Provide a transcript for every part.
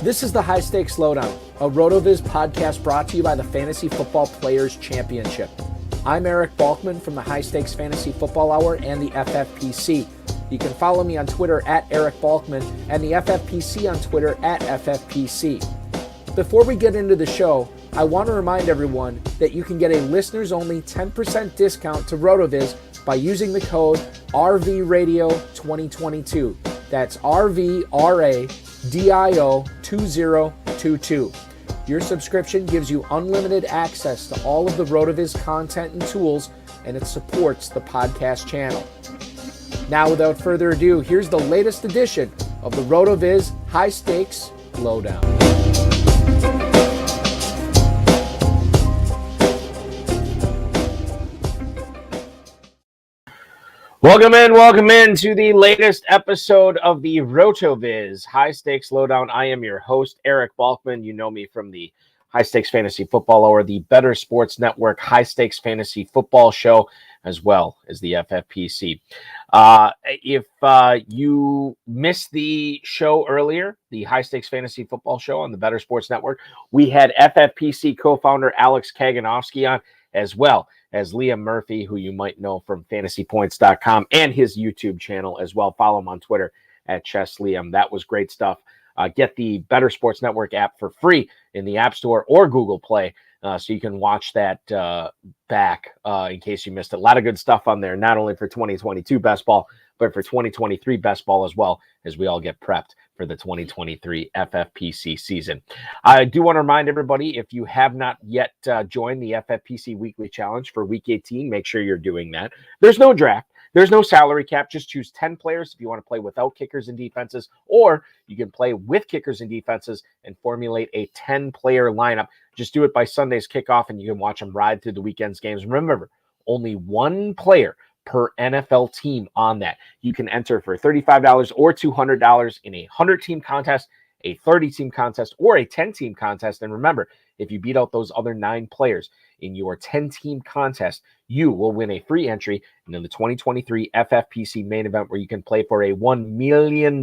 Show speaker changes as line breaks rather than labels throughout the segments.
This is the High-Stakes Lowdown, a RotoViz podcast brought to you by the Fantasy Football Players Championship. I'm Eric Balkman from the High-Stakes Fantasy Football Hour and the FFPC. You can follow me on Twitter at Eric Balkman and the FFPC on Twitter at FFPC. Before we get into the show, I want to remind everyone that you can get a listeners-only 10% discount to RotoViz by using the code RVRadio2022. That's RVRADIO2022. Your subscription gives you unlimited access to all of the RotoViz content and tools, and it supports the podcast channel. Now, without further ado, here's the latest edition of the RotoViz High-Stakes Lowdown. Welcome in to the latest episode of the RotoViz High-Stakes Lowdown. I am your host, Eric Balkman. You know me from the High-Stakes Fantasy Football Hour, the Better Sports Network High-Stakes Fantasy Football Show, as well as the FFPC. If you missed the show earlier, the High-Stakes Fantasy Football Show on the Better Sports Network, we had FFPC co-founder Alex Kaganovsky on, as well as Liam Murphy, who you might know from fantasypoints.com and his YouTube channel as well. Follow him on Twitter at ChessLiam. That was great stuff. Get the Better Sports Network app for free in the App Store or Google Play, so you can watch that back in case you missed it. A lot of good stuff on there, not only for 2022 Best Ball, but for 2023 Best Ball as well, as we all get prepped for the 2023 FFPC season. I do want to remind everybody, if you have not yet joined the FFPC Weekly Challenge for Week 18, make sure you're doing that. There's no draft. There's no salary cap. Just choose 10 players if you want to play without kickers and defenses, or you can play with kickers and defenses and formulate a 10-player lineup. Just do it by Sunday's kickoff, and you can watch them ride through the weekend's games. Remember, only one player per NFL team on that. You can enter for $35 or $200 in a 100-team contest, a 30-team contest, or a 10-team contest. And remember, if you beat out those other 9 players in your 10-team contest, you will win a free entry into the 2023 FFPC Main Event, where you can play for a $1 million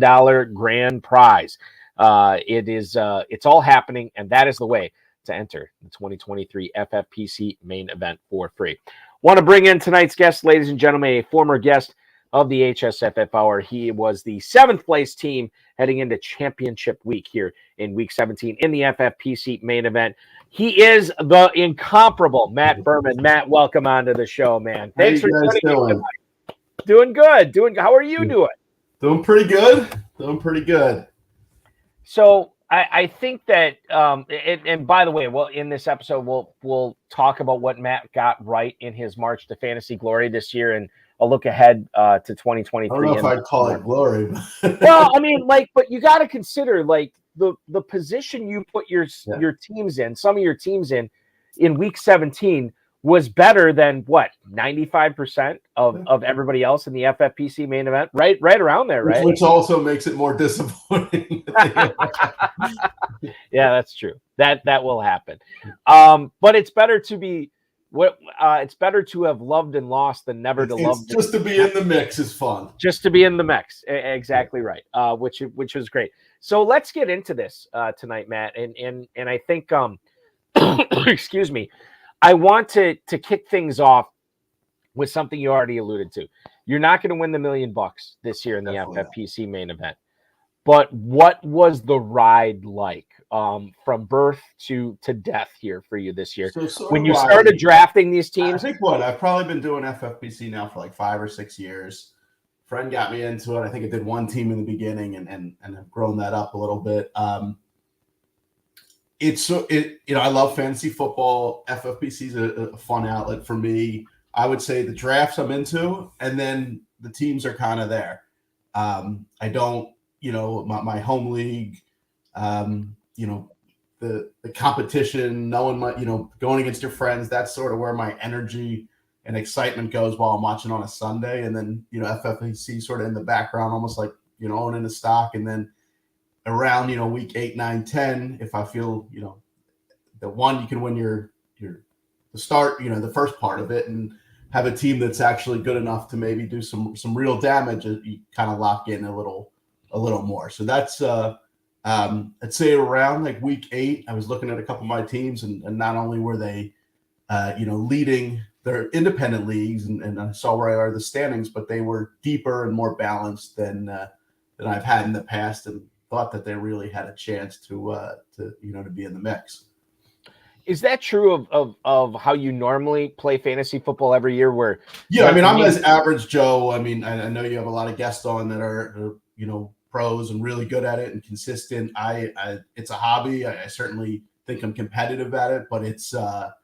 grand prize. It's all happening, and that is the way to enter the 2023 FFPC Main Event for free. Want to bring in tonight's guest, ladies and gentlemen, a former guest of the HSFF Hour. He was the 7th place team heading into championship week here in week 17 in the FFPC Main Event. He is the incomparable Matt Berman. Matt, welcome onto the show, man. Thanks for joining me. Doing good. How are you doing?
Doing pretty good.
So I think that, and by the way, well, in this episode, we'll talk about what Matt got right in his march to fantasy glory this year, and a look ahead to 2023.
I don't know if I'd call it glory.
Well, I mean, but you got to consider, the position you put your teams in, some of your teams in week 17 was better than 95% of everybody else in the FFPC Main Event, right around there, right?
Which also makes it more disappointing.
Yeah, that's true. That will happen. But it's better to be it's better to have loved and lost than never to love.
Just to be in the mix is fun.
Just to be in the mix, exactly right. Which was great. So let's get into this tonight, Matt, and I think excuse me. I want to kick things off with something you already alluded to. You're not going to win the $1 million this year in the FFPC Main Event. But what was the ride like from birth to death here for you this year? So when you started drafting these teams?
I think I've probably been doing FFPC now for 5 or 6 years. Friend got me into it. I think I did one team in the beginning and have grown that up a little bit. I love fantasy football. FFPC is a fun outlet for me. I would say the drafts I'm into, and then the teams are kind of there. I don't, my home league, the competition, knowing going against your friends, that's sort of where my energy and excitement goes while I'm watching on a Sunday. And then, FFPC sort of in the background, almost like, owning a stock. And then around, week 8, 9, 10, if I feel, the one you can win the start, the first part of it, and have a team that's actually good enough to maybe do some real damage, you kind of lock in a little more. So that's I'd say around like week 8, I was looking at a couple of my teams, and not only were they, leading their independent leagues, and I saw where I are the standings, but they were deeper and more balanced than I've had in the past, and thought that they really had a chance to be in the mix.
Is that true of how you normally play fantasy football every year? Where
I'm as average Joe. I mean, I know you have a lot of guests on that are pros and really good at it and consistent. It's a hobby. I certainly think I'm competitive at it, but it's a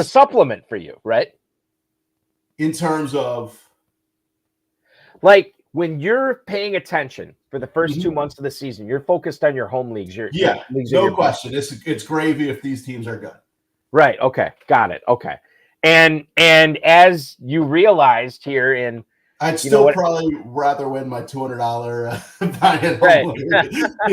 supplement for you, right?
In terms of,
like, when you're paying attention for the first 2 months of the season, you're focused on your home leagues.
No question. It's gravy if these teams are good.
Right. Okay. Got it. Okay. And as you realized here in,
I'd still probably rather win my $200 buy-in.
Right.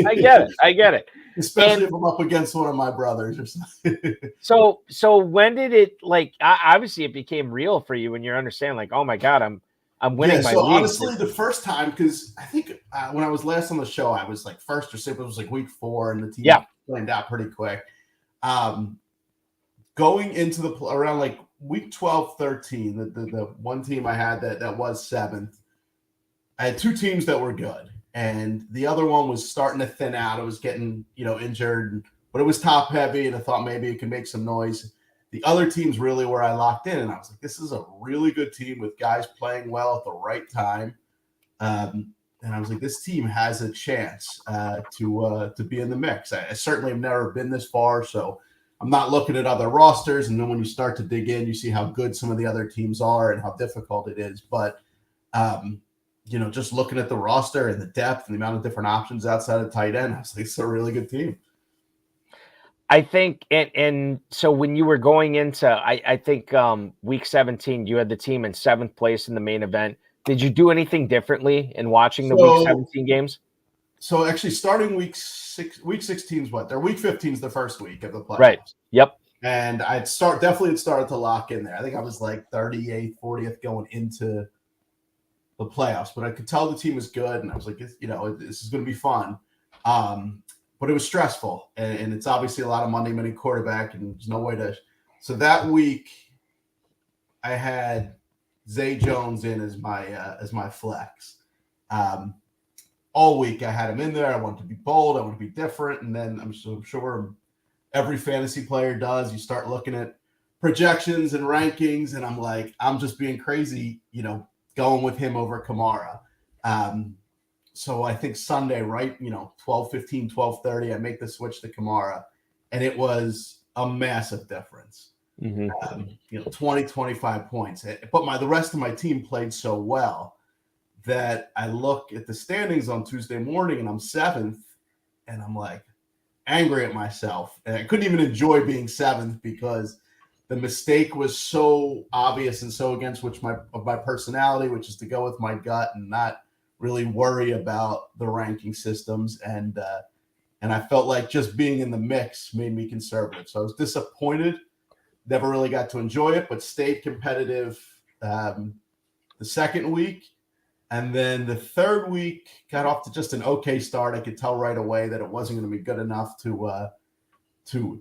I get it.
Especially if I'm up against one of my brothers or something.
So when did it, like, obviously it became real for you when you're understanding, like, oh my God, I'm winning my league.
Honestly, the first time, because I think when I was last on the show, I was like first or second. It was like week 4, and the team planned out pretty quick. Going into around like week 12, 13, the one team I had that was 7th, I had 2 teams that were good, and the other one was starting to thin out. It was getting injured, but it was top heavy, and I thought maybe it could make some noise. The other team's really where I locked in, and I was like, this is a really good team with guys playing well at the right time. And I was like, this team has a chance to be in the mix. I certainly have never been this far, so I'm not looking at other rosters. And then when you start to dig in, you see how good some of the other teams are and how difficult it is. But, just looking at the roster and the depth and the amount of different options outside of tight end, I was like, it's a really good team.
I think, and so when you were going into, I think week 17, you had the team in 7th place in the main event. Did you do anything differently in watching the week 17 games?
So actually, starting week 16 is what? Week 15 is the first week of the playoffs.
Right. Yep.
And I'd started to lock in there. I think I was like 38th, 40th going into the playoffs, but I could tell the team was good, and I was like, this is going to be fun. But it was stressful, and it's obviously a lot of Monday morning quarterback, and there's no way to. So that week, I had Zay Jones in as my flex. All week I had him in there. I wanted to be bold. I want to be different, and then I'm sure every fantasy player does. You start looking at projections and rankings, and I'm like, I'm just being crazy, going with him over Kamara. So I think Sunday, right, 12:15, 12:30, I make the switch to Kamara, and it was a massive difference. 20, 25 points. But the rest of my team played so well that I look at the standings on Tuesday morning, and I'm 7th, and I'm like angry at myself. And I couldn't even enjoy being 7th because the mistake was so obvious and so against my personality, which is to go with my gut and not really worry about the ranking systems, and I felt like just being in the mix made me conservative. So I was disappointed. Never really got to enjoy it, but stayed competitive the second week, and then the third week got off to just an okay start. I could tell right away that it wasn't going to be good enough to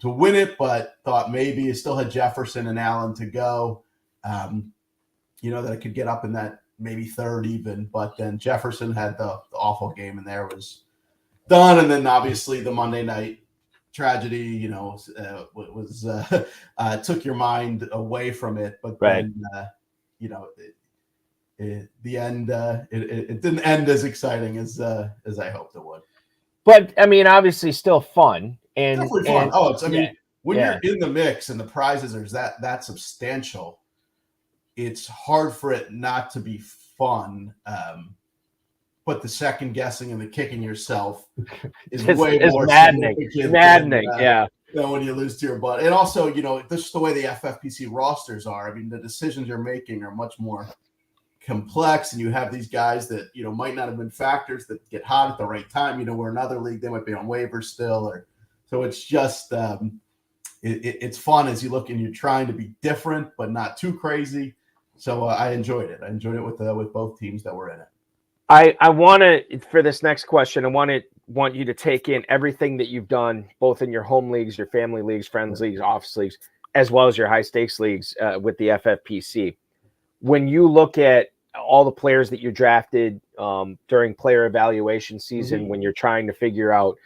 win it, but thought maybe it still had Jefferson and Allen to go. That I could get up in that maybe 3rd even, but then Jefferson had the awful game, and there was done. And then obviously the Monday night tragedy, took your mind away from it. But then, the end, it didn't end as exciting as I hoped it would.
But I mean, obviously, still fun and
definitely fun. When you're in the mix and the prizes are that substantial, it's hard for it not to be fun. But the second guessing and the kicking yourself is way more
maddening.
Than when you lose to your butt. And also, this is the way the FFPC rosters are. I mean, the decisions you're making are much more complex, and you have these guys that might not have been factors that get hot at the right time. Where another league they might be on waivers still, so it's just it's fun as you look and you're trying to be different but not too crazy. So I enjoyed it. I enjoyed it with both teams that were in it.
I want to, for this next question, want you to take in everything that you've done, both in your home leagues, your family leagues, friends leagues, office leagues, as well as your high stakes leagues with the FFPC. When you look at all the players that you drafted during player evaluation season, when you're trying to figure out,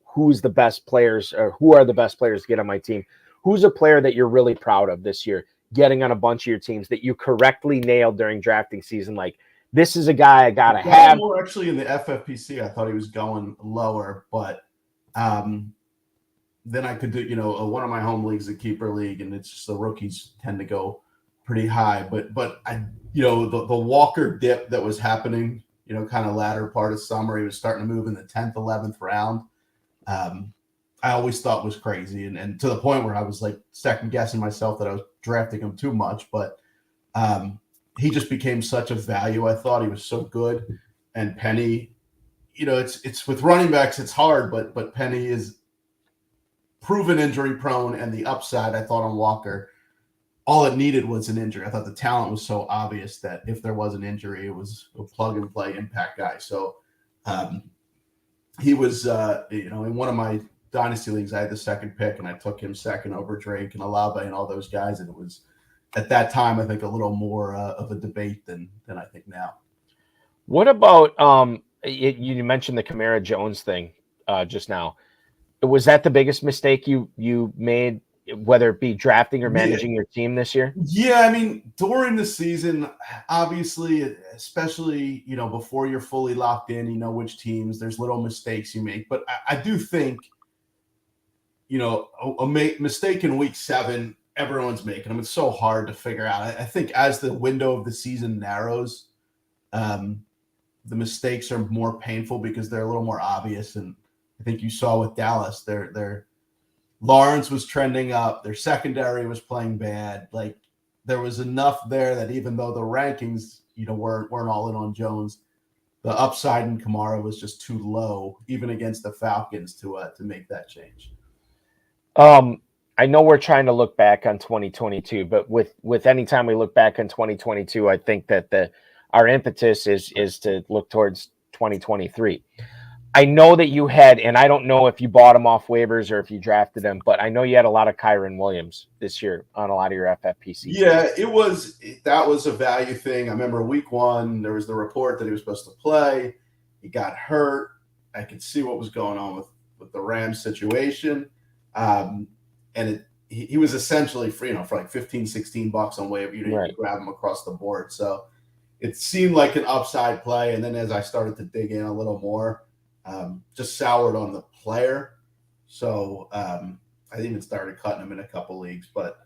who's the best players or who are the best players to get on my team, who's a player that you're really proud of this year, getting on a bunch of your teams that you correctly nailed during drafting season? Like, this is a guy I gotta have.
More actually in the FFPC, I thought he was going lower, but then I could do, one of my home leagues, a keeper league, and it's just the rookies tend to go pretty high. But I, the Walker dip that was happening, kind of latter part of summer, he was starting to move in the 10th, 11th round. I always thought was crazy, and to the point where I was like second guessing myself that I was drafting him too much. But he just became such a value. I thought he was so good, and Penny, it's with running backs, it's hard, but Penny is proven injury prone, and the upside I thought on Walker, all it needed was an injury. I thought the talent was so obvious that if there was an injury, it was a plug and play impact guy. So he was, in one of my dynasty leagues, I had the second pick, and I took him second over Drake and Alaba and all those guys. And it was at that time, I think, a little more of a debate than I think now.
What about you mentioned the Kamara Jones thing just now? Was that the biggest mistake you made, whether it be drafting or managing your team this year?
Yeah, I mean, during the season, obviously, especially, before you're fully locked in, which teams, there's little mistakes you make. But I do think, a mistake in week 7, everyone's making them. It's so hard to figure out. I think as the window of the season narrows, the mistakes are more painful because they're a little more obvious. And I think you saw with Dallas, their Lawrence was trending up. Their secondary was playing bad. Like, there was enough there that even though the rankings, weren't all in on Jones, the upside in Kamara was just too low, even against the Falcons, to make that change.
I know we're trying to look back on 2022, but with any time we look back on 2022, I think that our impetus is to look towards 2023. I know that you had, and I don't know if you bought him off waivers or if you drafted him, but I know you had a lot of Kyron Williams this year on a lot of your FFPC.
Yeah, that was a value thing. I remember week 1, there was the report that he was supposed to play. He got hurt. I could see what was going on with the Rams situation. And he was essentially free, for like $15-$16 on waiver. You could grab him across the board. So it seemed like an upside play. And then as I started to dig in a little more, just soured on the player. So I even started cutting him in a couple leagues. But,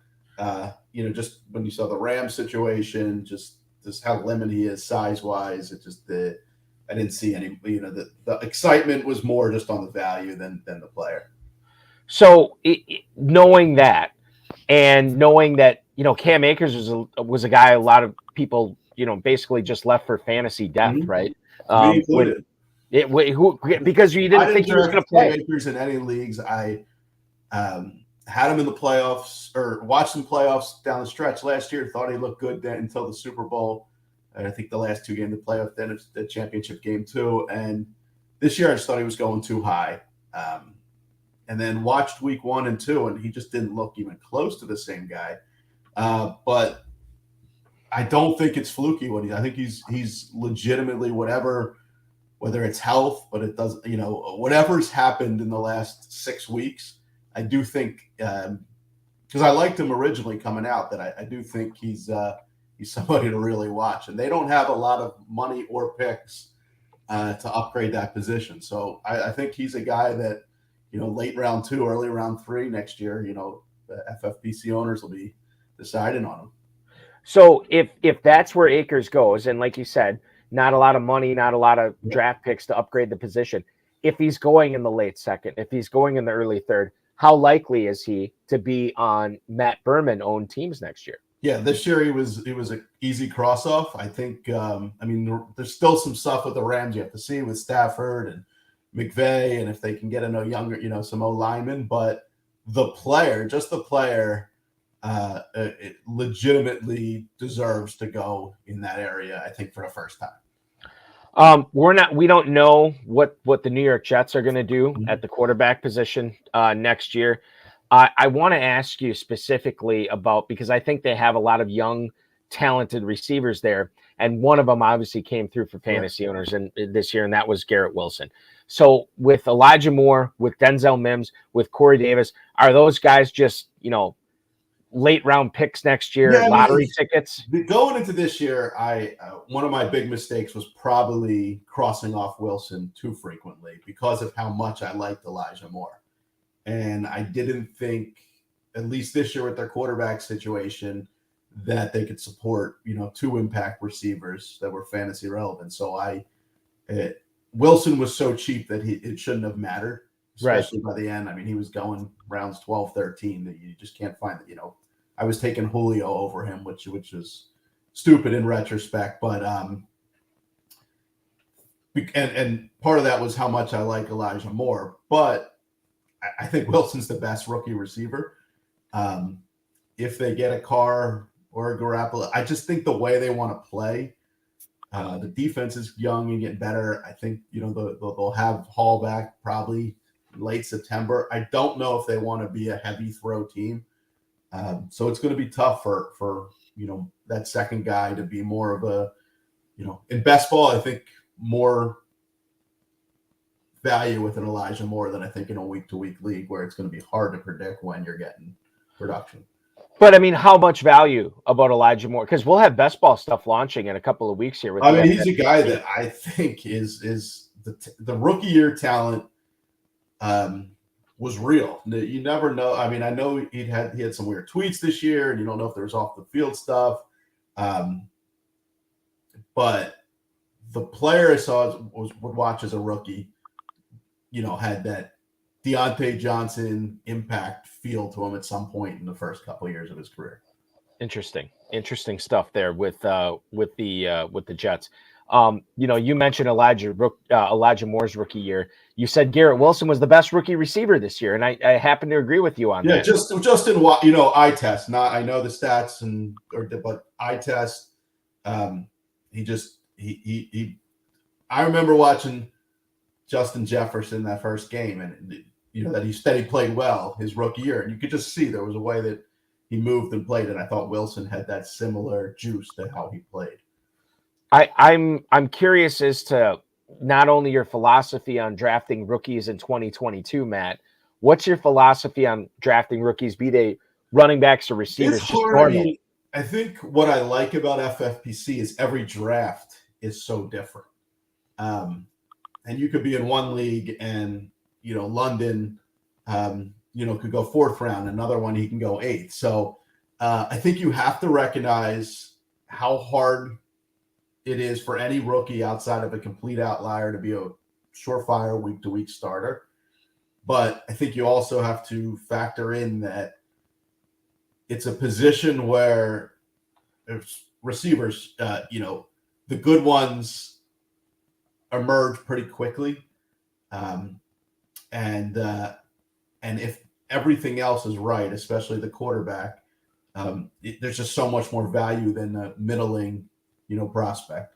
just when you saw the Rams situation, just how limited he is size-wise, it just I didn't see any, the excitement was more just on the value than the player.
So knowing that, and knowing that, Cam Akers was a guy a lot of people, basically just left for fantasy death, right? Because you didn't think he was going to play.
Cam Akers in any leagues. I had him in the playoffs, or watched some playoffs down the stretch last year. Thought he looked good then until the Super Bowl. And I think the last 2 games of the playoff, then it's the championship game too. And this year I just thought he was going too high. And then watched week 1 and 2, and he just didn't look even close to the same guy. But I don't think it's fluky. I think he's legitimately whether it's health, but it doesn't, whatever's happened in the last 6 weeks, I do think, because I liked him originally coming out, that I do think he's somebody to really watch. And they don't have a lot of money or picks to upgrade that position. So I think he's a guy that, late round 2, early round 3 next year, the FFPC owners will be deciding on him.
So if that's where Akers goes, and like you said, not a lot of money, not a lot of draft picks to upgrade the position. If he's going in the late 2nd, if he's going in the early 3rd, how likely is he to be on Matt Berman owned teams next year?
Yeah, this year he was an easy cross off. I think. There's still some stuff with the Rams you have to see with Stafford and McVay, and if they can get a younger, some O linemen, but the player, it legitimately deserves to go in that area, I think, for the first time.
We don't know what the New York Jets are going to do
Mhm.
at the quarterback position next year. I want to ask you specifically about, because I think they have a lot of young, talented receivers there, and one of them obviously came through for
Right.
fantasy owners in this year, and that was Garrett Wilson. So with Elijah Moore, with Denzel Mims, with Corey Davis, are those guys just late round picks next year,
Yeah, I mean,
lottery tickets?
going into this year, I one of my big mistakes was probably crossing off Wilson too frequently because of how much I liked Elijah Moore, and I didn't think, at least this year with their quarterback situation, that they could support two impact receivers that were fantasy relevant. So Wilson was so cheap that it shouldn't have mattered,
Right.
especially by the end. I mean, he was going rounds 12, 13 that you just can't find it. I was taking Julio over him, which is stupid in retrospect, but and part of that was how much I like Elijah Moore, but I think Wilson's the best rookie receiver. If they get a Carr or a Garoppolo, I just think the way they want to play, the defense is young and getting better. I think they'll have Hall back probably late September. I don't know if they want to be a heavy throw team, so it's going to be tough for that second guy to be more of a in best ball. I think more value with an Elijah Moore than I think in a week-to-week league where it's going to be hard to predict when you're getting production.
But I mean, how much value about Elijah Moore? Because we'll have best ball stuff launching in a couple of weeks here.
He's a guy that I think is the rookie year talent was real. You never know. I mean, I know he had some weird tweets this year, and you don't know if there was off the field stuff. But the player I saw would watch as a rookie, had that Deontay Johnson impact feel to him at some point in the first couple of years of his career.
Interesting stuff there with the Jets. You mentioned Elijah Moore's rookie year. You said Garrett Wilson was the best rookie receiver this year, and I happen to agree with you on that.
Yeah, just in what eye test. Not I know the stats but eye test. I remember watching Justin Jefferson that first game, and that he played well his rookie year, and you could just see there was a way that he moved and played, and I thought Wilson had that similar juice to how he played.
I'm curious as to not only your philosophy on drafting rookies in 2022, Matt. What's your philosophy on drafting rookies, be they running backs or receivers?
It's hard. I think what I like about FFPC is every draft is so different. And you could be in one league and, London, could go fourth round. Another one, he can go eighth. So I think you have to recognize how hard it is for any rookie outside of a complete outlier to be a surefire week-to-week starter. But I think you also have to factor in that it's a position where receivers, the good ones emerge pretty quickly. And if everything else is right, especially the quarterback, there's just so much more value than the middling, prospect.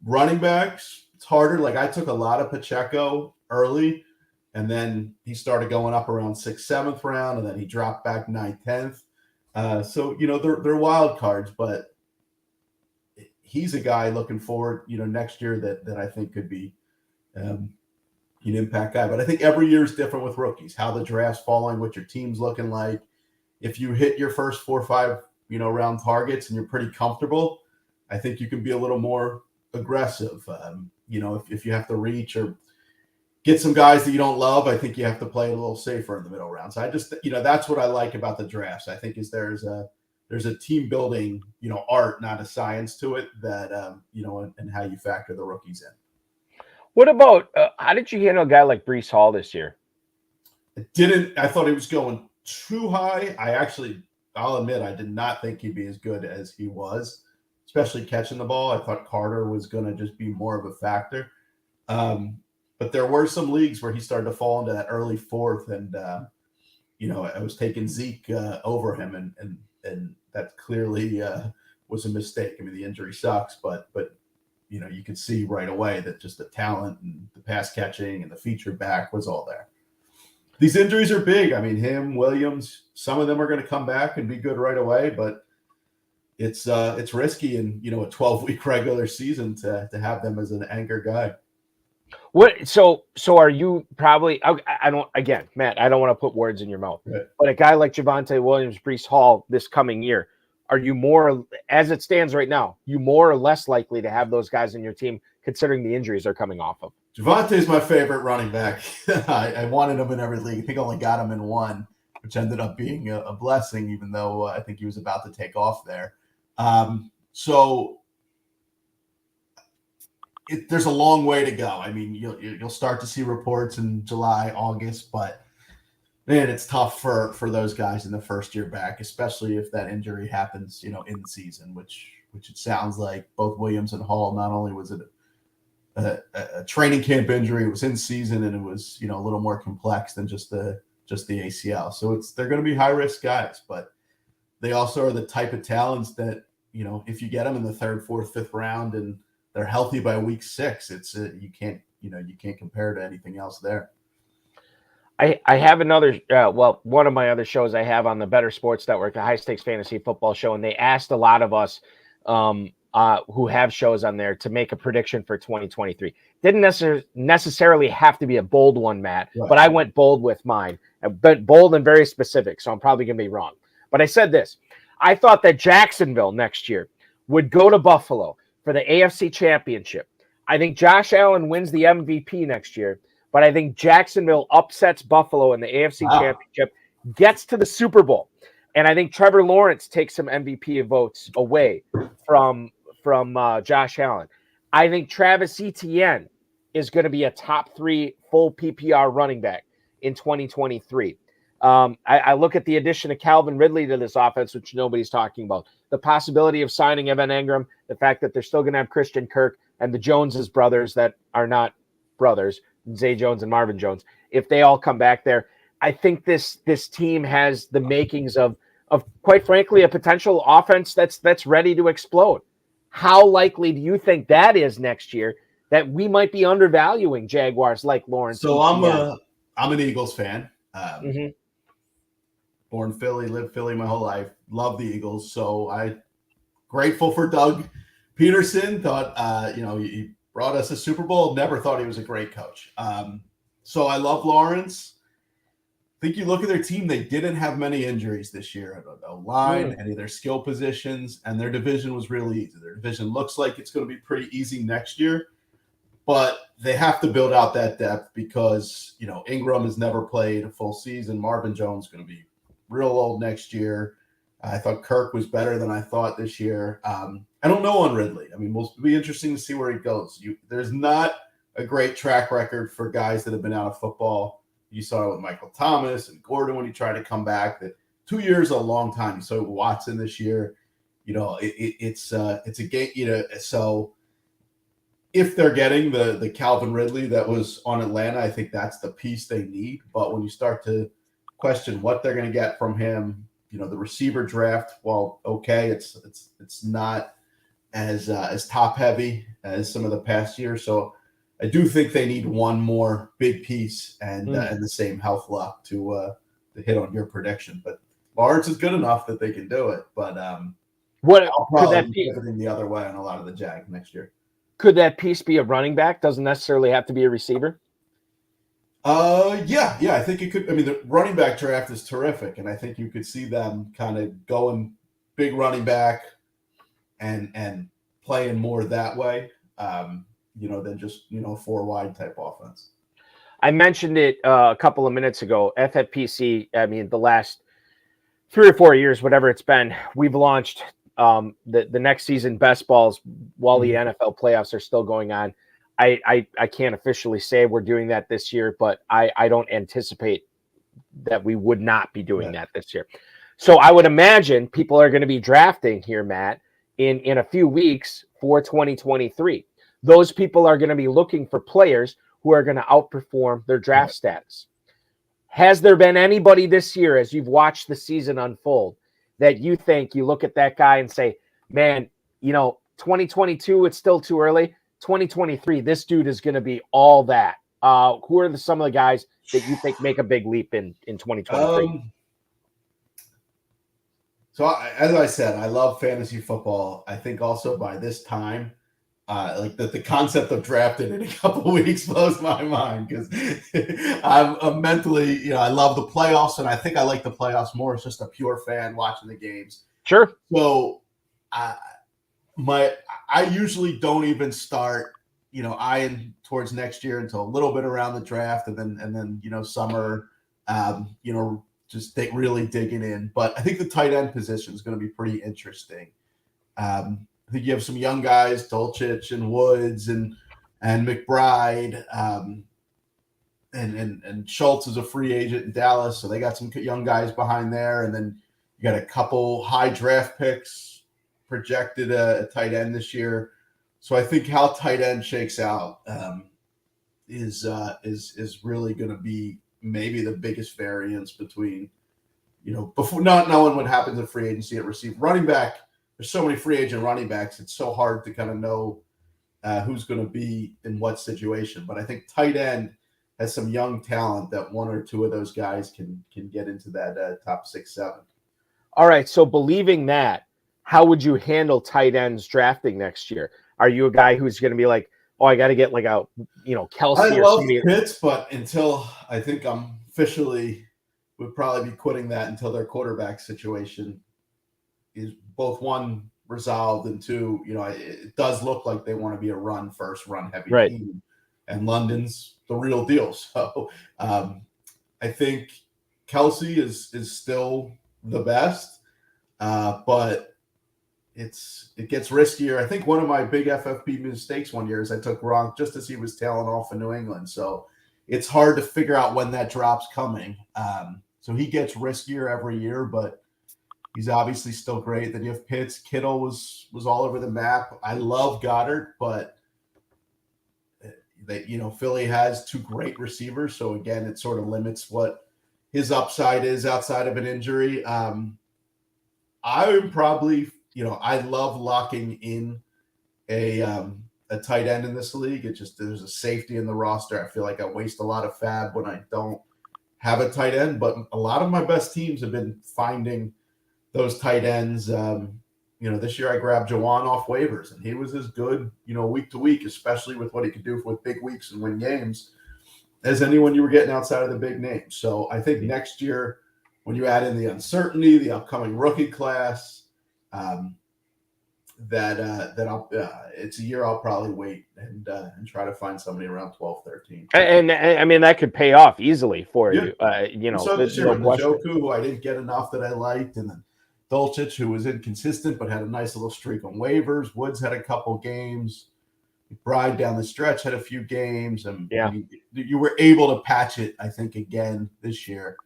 Running backs, it's harder. Like I took a lot of Pacheco early, and then he started going up around 6th, 7th round, and then he dropped back 9th, 10th. So they're wild cards, but he's a guy looking forward, next year that I think could be an impact guy. But I think every year is different with rookies, how the draft's falling, what your team's looking like. If you hit your first 4 or 5, round targets and you're pretty comfortable, I think you can be a little more aggressive. If you have to reach or get some guys that you don't love, I think you have to play a little safer in the middle rounds. I just, that's what I like about the drafts. I think there's a team building, art, not a science to it that, and how you factor the rookies in.
What about, how did you handle a guy like Breece Hall this year?
I thought he was going too high. I'll admit, I did not think he'd be as good as he was, especially catching the ball. I thought Carter was going to just be more of a factor. But there were some leagues where he started to fall into that early 4th, and I was taking Zeke over him, and that clearly was a mistake. I mean, the injury sucks, but you could see right away that just the talent and the pass catching and the feature back was all there. These injuries are big. I mean, him, Williams, some of them are going to come back and be good right away, but it's risky in, a 12-week regular season to have them as an anchor guy.
What? So are you probably? I don't. Again, Matt, I don't want to put words in your mouth.
Right.
But a guy like Javonte Williams, Breece Hall, this coming year, are you more, as it stands right now, you more or less likely to have those guys in your team, considering the injuries they're coming off of?
Javonte is my favorite running back. I wanted him in every league. I think I only got him in one, which ended up being a blessing, even though I think he was about to take off there. There's a long way to go. I mean, you'll start to see reports in July, August, but man, it's tough for those guys in the first year back, especially if that injury happens, in season, which it sounds like both Williams and Hall. Not only was it a training camp injury, it was in season, and it was a little more complex than just the ACL. So they're going to be high risk guys, but they also are the type of talents that if you get them in the third, fourth, fifth round and they're healthy by week 6, you can't compare to anything else there.
I have another, one of my other shows I have on the Better Sports Network, the High Stakes Fantasy Football Show, and they asked a lot of us who have shows on there to make a prediction for 2023. Didn't necessarily have to be a bold one, Matt, right, but I went bold with mine, but bold and very specific, so I'm probably going to be wrong. But I said this. I thought that Jacksonville next year would go to Buffalo for the AFC Championship. I think Josh Allen wins the MVP next year, but I think Jacksonville upsets Buffalo in the AFC Championship, gets to the Super Bowl, and I think Trevor Lawrence takes some MVP votes away from Josh Allen. I think Travis Etienne is going to be a top 3 full PPR running back in 2023. I look at the addition of Calvin Ridley to this offense, which nobody's talking about. The possibility of signing Evan Engram, the fact that they're still going to have Christian Kirk and the Joneses brothers that are not brothers, Zay Jones and Marvin Jones, if they all come back there, I think this team has the makings of quite frankly a potential offense that's ready to explode. How likely do you think that is next year, that we might be undervaluing Jaguars like Lawrence?
So I'm an Eagles fan. Born Philly, lived Philly my whole life. Love the Eagles. So I grateful for Doug Peterson. Thought he brought us a Super Bowl. Never thought he was a great coach. So I love Lawrence. I think you look at their team, they didn't have many injuries this year at O-line, any of their skill positions, and their division was really easy. Their division looks like it's going to be pretty easy next year, but they have to build out that depth because, Ingram has never played a full season. Marvin Jones is going to be real old next year. I thought Kirk was better than I thought this year. I don't know on Ridley. I mean, it'll be interesting to see where he goes. There's not a great track record for guys that have been out of football. You saw it with Michael Thomas and Gordon when he tried to come back. That 2 years is a long time. So Watson this year, it's a game. So if they're getting the Calvin Ridley that was on Atlanta, I think that's the piece they need. But when you start to question what they're going to get from him, the receiver draft, well, okay, it's not as top heavy as some of the past years. So I do think they need one more big piece and the same health luck to hit on your prediction. But Lawrence is good enough that they can do it. But I'll probably be everything the other way on a lot of the Jag next year.
Could that piece be a running back? Doesn't necessarily have to be a receiver.
Yeah, I think it could. I mean, the running back draft is terrific, and I think you could see them kind of going big running back and playing more that way. Than just 4 wide type offense.
I mentioned it a couple of minutes ago. FFPC, I mean, the last 3 or 4 years, whatever it's been, we've launched the next season best balls while the NFL playoffs are still going on. I can't officially say we're doing that this year, but I don't anticipate that we would not be doing that this year. So I would imagine people are going to be drafting here, Matt, in a few weeks for 2023. Those people are going to be looking for players who are going to outperform their draft status. Has there been anybody this year, as you've watched the season unfold, that you think you look at that guy and say, man, 2022, it's still too early. 2023, this dude is going to be all that. Who are some of the guys that you think make a big leap in 2023?
As I said, I love fantasy football. I think also by this time, like the concept of drafting in a couple weeks blows my mind because I'm mentally, I love the playoffs, and I think I like the playoffs more as just a pure fan watching the games.
Sure.
So I usually don't even start, eyeing towards next year until a little bit around the draft, and then summer, just really digging in. But I think the tight end position is going to be pretty interesting. I think you have some young guys, Dulcich and Woods and McBride, and Schultz is a free agent in Dallas, so they got some young guys behind there, and then you got a couple high draft picks projected a tight end this year. So I think how tight end shakes out is really going to be maybe the biggest variance between, before not knowing what happens in free agency at receiver. Running back, there's so many free agent running backs, it's so hard to kind of know who's going to be in what situation. But I think tight end has some young talent that one or two of those guys can get into that top 6, 7.
All right. So believing that, how would you handle tight ends drafting next year? Are you a guy who's going to be like, oh, I got to get like a, Kelsey
I
or
love
somebody?
Pitts, but until I think I'm officially would probably be quitting that until their quarterback situation is both one resolved and two, it does look like they want to be a run heavy team, and London's the real deal. So I think Kelsey is still the best, but it gets riskier. I think one of my big FFP mistakes one year is I took Gronk just as he was tailing off in New England. So it's hard to figure out when that drop's coming. So he gets riskier every year, but he's obviously still great. Then you have Pitts. Kittle was all over the map. I love Goddard, but Philly has 2 great receivers. So again, it sort of limits what his upside is outside of an injury. I would probably, I love locking in a tight end in this league. There's a safety in the roster. I feel like I waste a lot of fab when I don't have a tight end, but a lot of my best teams have been finding those tight ends. This year I grabbed Jawan off waivers, and he was as good, week to week, especially with what he could do with big weeks and win games, as anyone you were getting outside of the big names. So I think next year, when you add in the uncertainty, the upcoming rookie class, it's a year I'll probably wait and try to find somebody around 12, 13.
And I mean, that could pay off easily for you.
So this year with Njoku, who I didn't get enough that I liked, and then Dulcich, who was inconsistent but had a nice little streak on waivers. Woods had a couple games. McBride down the stretch had a few games. And you were able to patch it, I think, again this year.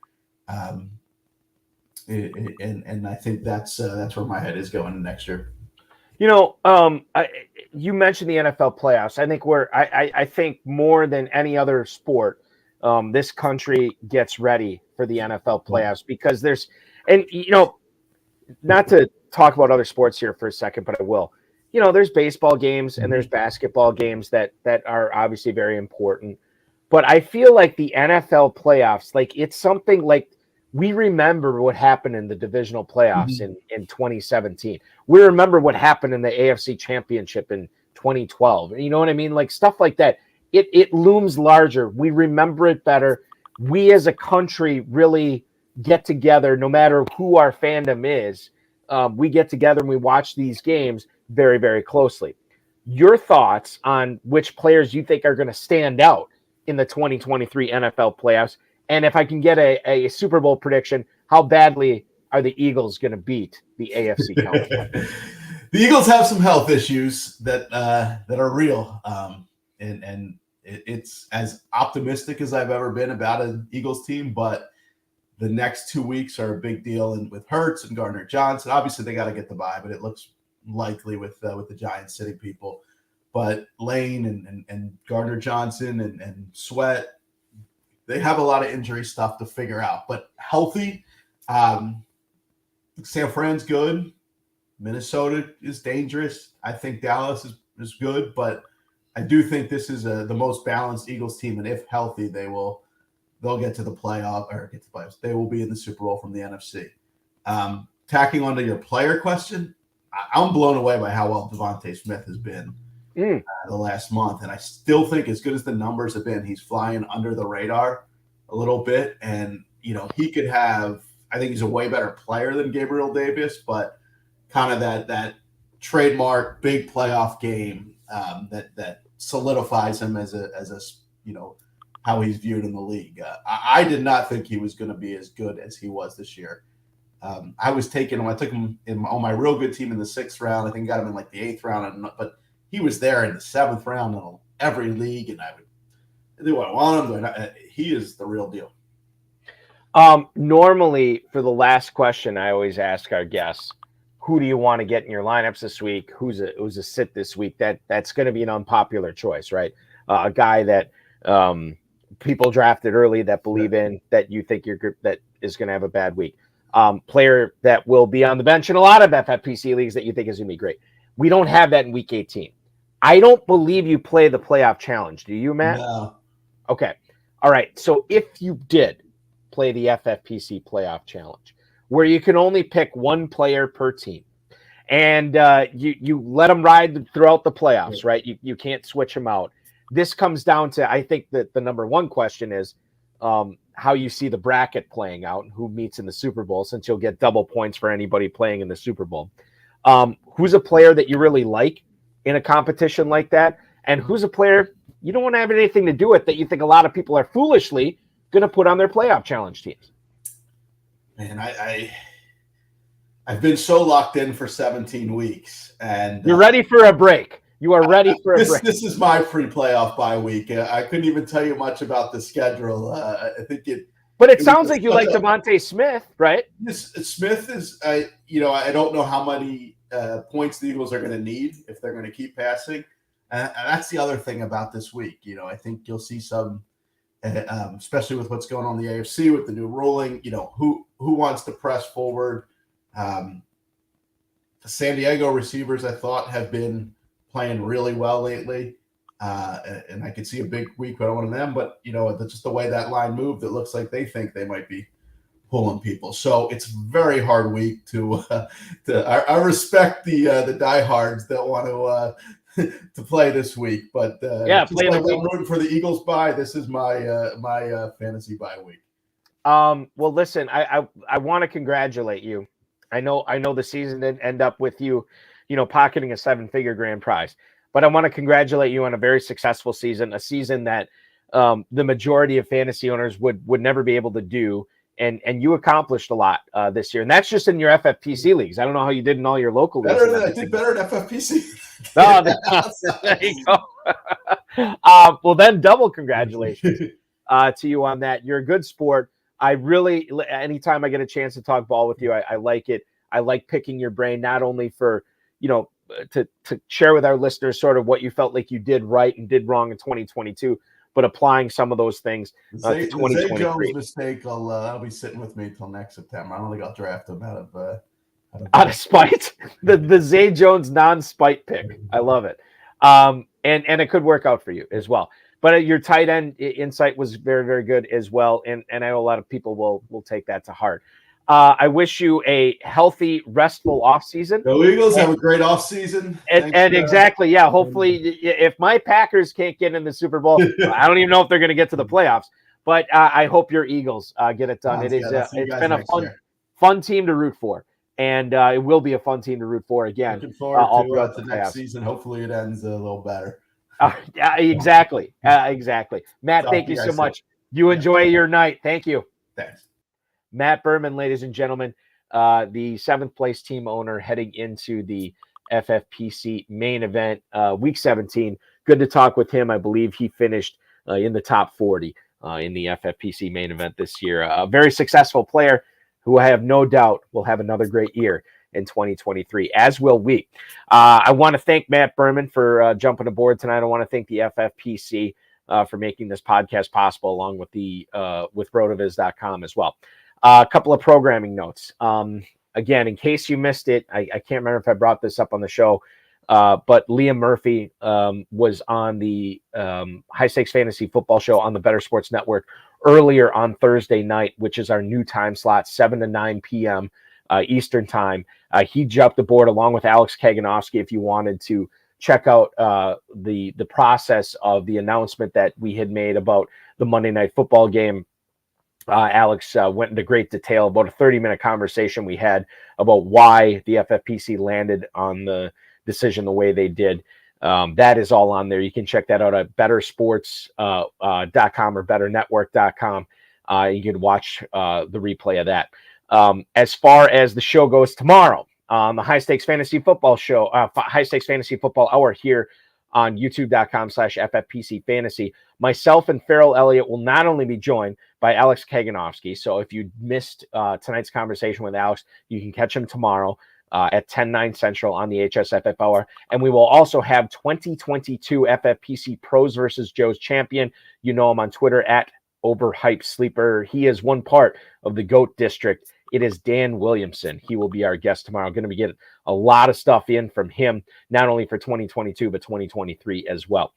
And I think that's where my head is going next year.
You mentioned the NFL playoffs. I think I think more than any other sport, this country gets ready for the NFL playoffs because not to talk about other sports here for a second, but I will. There's baseball games and there's basketball games that are obviously very important. But I feel like the NFL playoffs, like it's something like we remember what happened in the divisional playoffs in 2017. We remember what happened in the AFC Championship in 2012. You know what I mean? Like stuff like that. It looms larger. We remember it better. We as a country really get together, no matter who our fandom is. We get together and we watch these games very, very closely. Your thoughts on which players you think are going to stand out in the 2023 NFL playoffs? And if I can get a Super Bowl prediction, how badly are the Eagles going to beat the AFC Cowboys?
The Eagles have some health issues that are real, and it's as optimistic as I've ever been about an Eagles team. But the next 2 weeks are a big deal, and with Hurts and Gardner Johnson, obviously they got to get the bye, but it looks likely with the Giants sitting people. But Lane and Gardner Johnson and Sweat, they have a lot of injury stuff to figure out. But healthy, San Fran's good. Minnesota is dangerous. I think Dallas is good, but I do think this is the most balanced Eagles team, and if healthy, they'll get to the playoffs. They will be in the Super Bowl from the NFC. Tacking onto your player question, I'm blown away by how well Devontae Smith has been the last month, and I still think, as good as the numbers have been, he's flying under the radar a little bit, and he could have. I think he's a way better player than Gabriel Davis, but kind of that trademark big playoff game that solidifies him as a how he's viewed in the league. I did not think he was going to be as good as he was this year. I took him on my real good team in the 6th round. I think got him in like the 8th round, but he was there in the 7th round in every league, and do I want him? He is the real deal.
Normally, for the last question, I always ask our guests, who do you want to get in your lineups this week? Who's a sit this week? That's going to be an unpopular choice, right? A guy that people drafted early that believe in, that you think that is going to have a bad week. Player that will be on the bench in a lot of FFPC leagues that you think is going to be great. We don't have that in week 18. I don't believe you play the playoff challenge. Do you, Matt?
No.
Okay. All right. So if you did play the FFPC playoff challenge, where you can only pick one player per team, and you let them ride throughout the playoffs, right? You can't switch them out. This comes down to, I think that the number one question is how you see the bracket playing out and who meets in the Super Bowl, since you'll get double points for anybody playing in the Super Bowl. Who's a player that you really like in a competition like that? And who's a player you don't want to have anything to do with that you think a lot of people are foolishly going to put on their playoff challenge teams?
Man, I've been so locked in for 17 weeks, and
you're ready for a break. You are ready for a break.
This is my pre-playoff bye week. I couldn't even tell you much about the schedule. I think
But it sounds like you like Devontae Smith, right?
Smith is, I don't know how many points the Eagles are going to need if they're going to keep passing. And that's the other thing about this week. I think you'll see some, especially with what's going on in the AFC with the new ruling, who wants to press forward. The San Diego receivers, I thought, have been playing really well lately. And I could see a big week for one of them, but just the way that line moved, it looks like they think they might be pulling people. So it's a very hard week I respect the diehards that want to play this week, but I'm rooting for the Eagles bye. This is my fantasy bye week.
Well, listen, I want to congratulate you. I know the season didn't end up with you, pocketing a 7-figure grand prize. But I want to congratulate you on a very successful season, a season that the majority of fantasy owners would never be able to do. And you accomplished a lot this year. And that's just in your FFPC leagues. I don't know how you did in all your local leagues.
I did better at FFPC.
There you go. Well, then double congratulations to you on that. You're a good sport. I really, anytime I get a chance to talk ball with you, I like it. I like picking your brain, not only for, to share with our listeners sort of what you felt like you did right and did wrong in 2022, but applying some of those things to 2023.
Zay Jones mistake, that'll be sitting with me until next September. I don't think I'll draft him out of
spite. the Zay Jones non-spite pick. I love it. And it could work out for you as well. But your tight end insight was very, very good as well. And I know a lot of people will take that to heart. I wish you a healthy, restful offseason.
The Eagles have a great offseason.
And exactly, yeah. Hopefully, if my Packers can't get in the Super Bowl, I don't even know if they're going to get to the playoffs. But I hope your Eagles get it done. It's been a fun team to root for. And it will be a fun team to root for again.
Looking forward to the next season. Hopefully it ends a little better.
Yeah, exactly. Exactly. Matt, thank you so much. You enjoy your night. Thank you.
Thanks.
Matt Berman, ladies and gentlemen, the 7th place team owner heading into the FFPC main event, week 17. Good to talk with him. I believe he finished in the top 40 in the FFPC main event this year. A very successful player who I have no doubt will have another great year in 2023, as will we. I want to thank Matt Berman for jumping aboard tonight. I want to thank the FFPC for making this podcast possible, along with with RotoViz.com as well. A couple of programming notes. again, in case you missed it, I can't remember if I brought this up on the show, but Liam Murphy was on the High Stakes Fantasy Football Show on the Better Sports Network earlier on Thursday night, which is our new time slot, 7 to 9 p.m. Eastern time. He jumped aboard along with Alex Kaganovsky if you wanted to check out the process of the announcement that we had made about the Monday Night Football game. Alex went into great detail about a 30-minute conversation we had about why the FFPC landed on the decision the way they did. That is all on there. You can check that out at bettersports.com or betternetwork.com. You can watch the replay of that. As far as the show goes tomorrow, the High Stakes Fantasy Football Show, High Stakes Fantasy Football Hour here on youtube.com/FFPC Fantasy. Myself and Farrell Elliott will not only be joined by Alex Kaganovsky. So if you missed tonight's conversation with Alex, you can catch him tomorrow at 10/9 Central on the HSFF Hour. And we will also have 2022 FFPC Pros versus Joe's champion. You know him on Twitter at Overhyped Sleeper. He is one part of the GOAT District. It is Dan Williamson. He will be our guest tomorrow. Going to be getting a lot of stuff in from him, not only for 2022, but 2023 as well.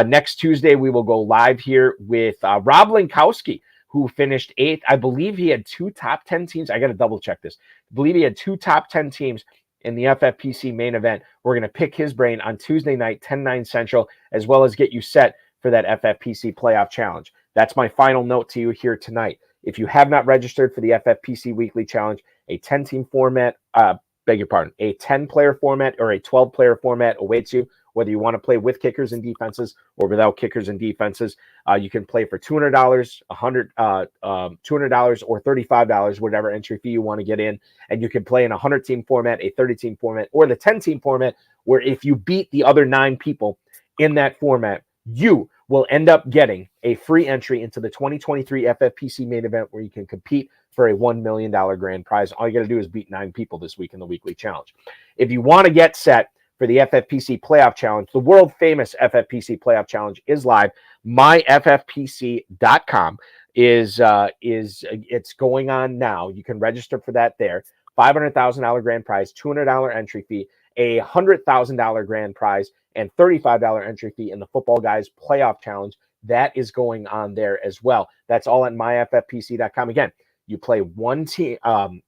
Next Tuesday, we will go live here with Rob Linkowski, who finished 8th. I believe he had 2 top 10 teams. I got to double check this. I believe he had 2 top 10 teams in the FFPC main event. We're going to pick his brain on Tuesday night, 10/9 Central, as well as get you set for that FFPC playoff challenge. That's my final note to you here tonight. If you have not registered for the FFPC Weekly Challenge, a 10-team format, a 10-player format or a 12-player format awaits you. Whether you want to play with kickers and defenses or without kickers and defenses, you can play for $200, $200 or $35, whatever entry fee you want to get in. And you can play in a 100-team format, a 30-team format, or the 10-team format, where if you beat the other 9 people in that format, you will end up getting a free entry into the 2023 FFPC main event, where you can compete for a $1 million grand prize. All you got to do is beat 9 people this week in the weekly challenge. If you want to get set for the FFPC Playoff Challenge, the world famous FFPC Playoff Challenge is live. myffpc.com is it's going on now. You can register for that there. $500,000 grand prize, $200 entry fee, a $100,000 grand prize, and $35 entry fee in the Footballguys Playoff Challenge. That is going on there as well. That's all at myffpc.com. Again, you play one team, one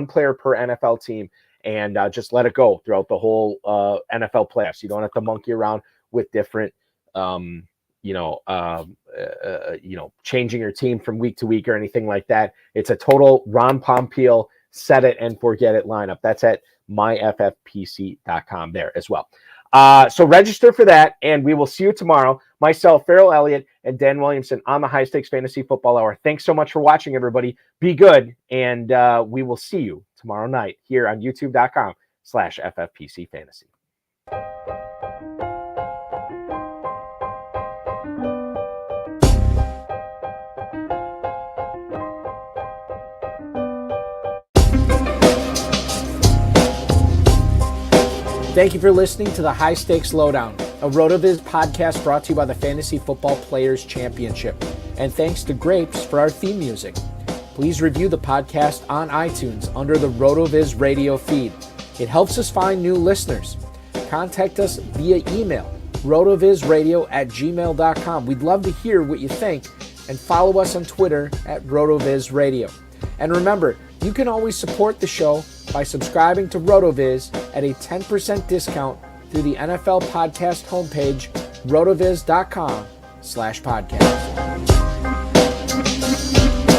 player per NFL team, and just let it go throughout the whole NFL playoffs. You don't have to monkey around with different, changing your team from week to week or anything like that. It's a total Ron Pompeo set it and forget it lineup. That's at myffpc.com there as well. So register for that, and we will see you tomorrow. Myself, Farrell Elliott, and Dan Williamson on the High Stakes Fantasy Football Hour. Thanks so much for watching, everybody. Be good, and we will see you tomorrow night here on youtube.com/FFPC Fantasy.
Thank you for listening to the High Stakes Lowdown, a RotoViz podcast brought to you by the Fantasy Football Players Championship. And thanks to Grapes for our theme music. Please review the podcast on iTunes under the RotoViz radio feed. It helps us find new listeners. Contact us via email, rotovizradio@gmail.com. We'd love to hear what you think, and follow us on Twitter at RotoVizRadio. And remember, you can always support the show by subscribing to RotoViz at a 10% discount through the NFL podcast homepage, rotoviz.com/podcast.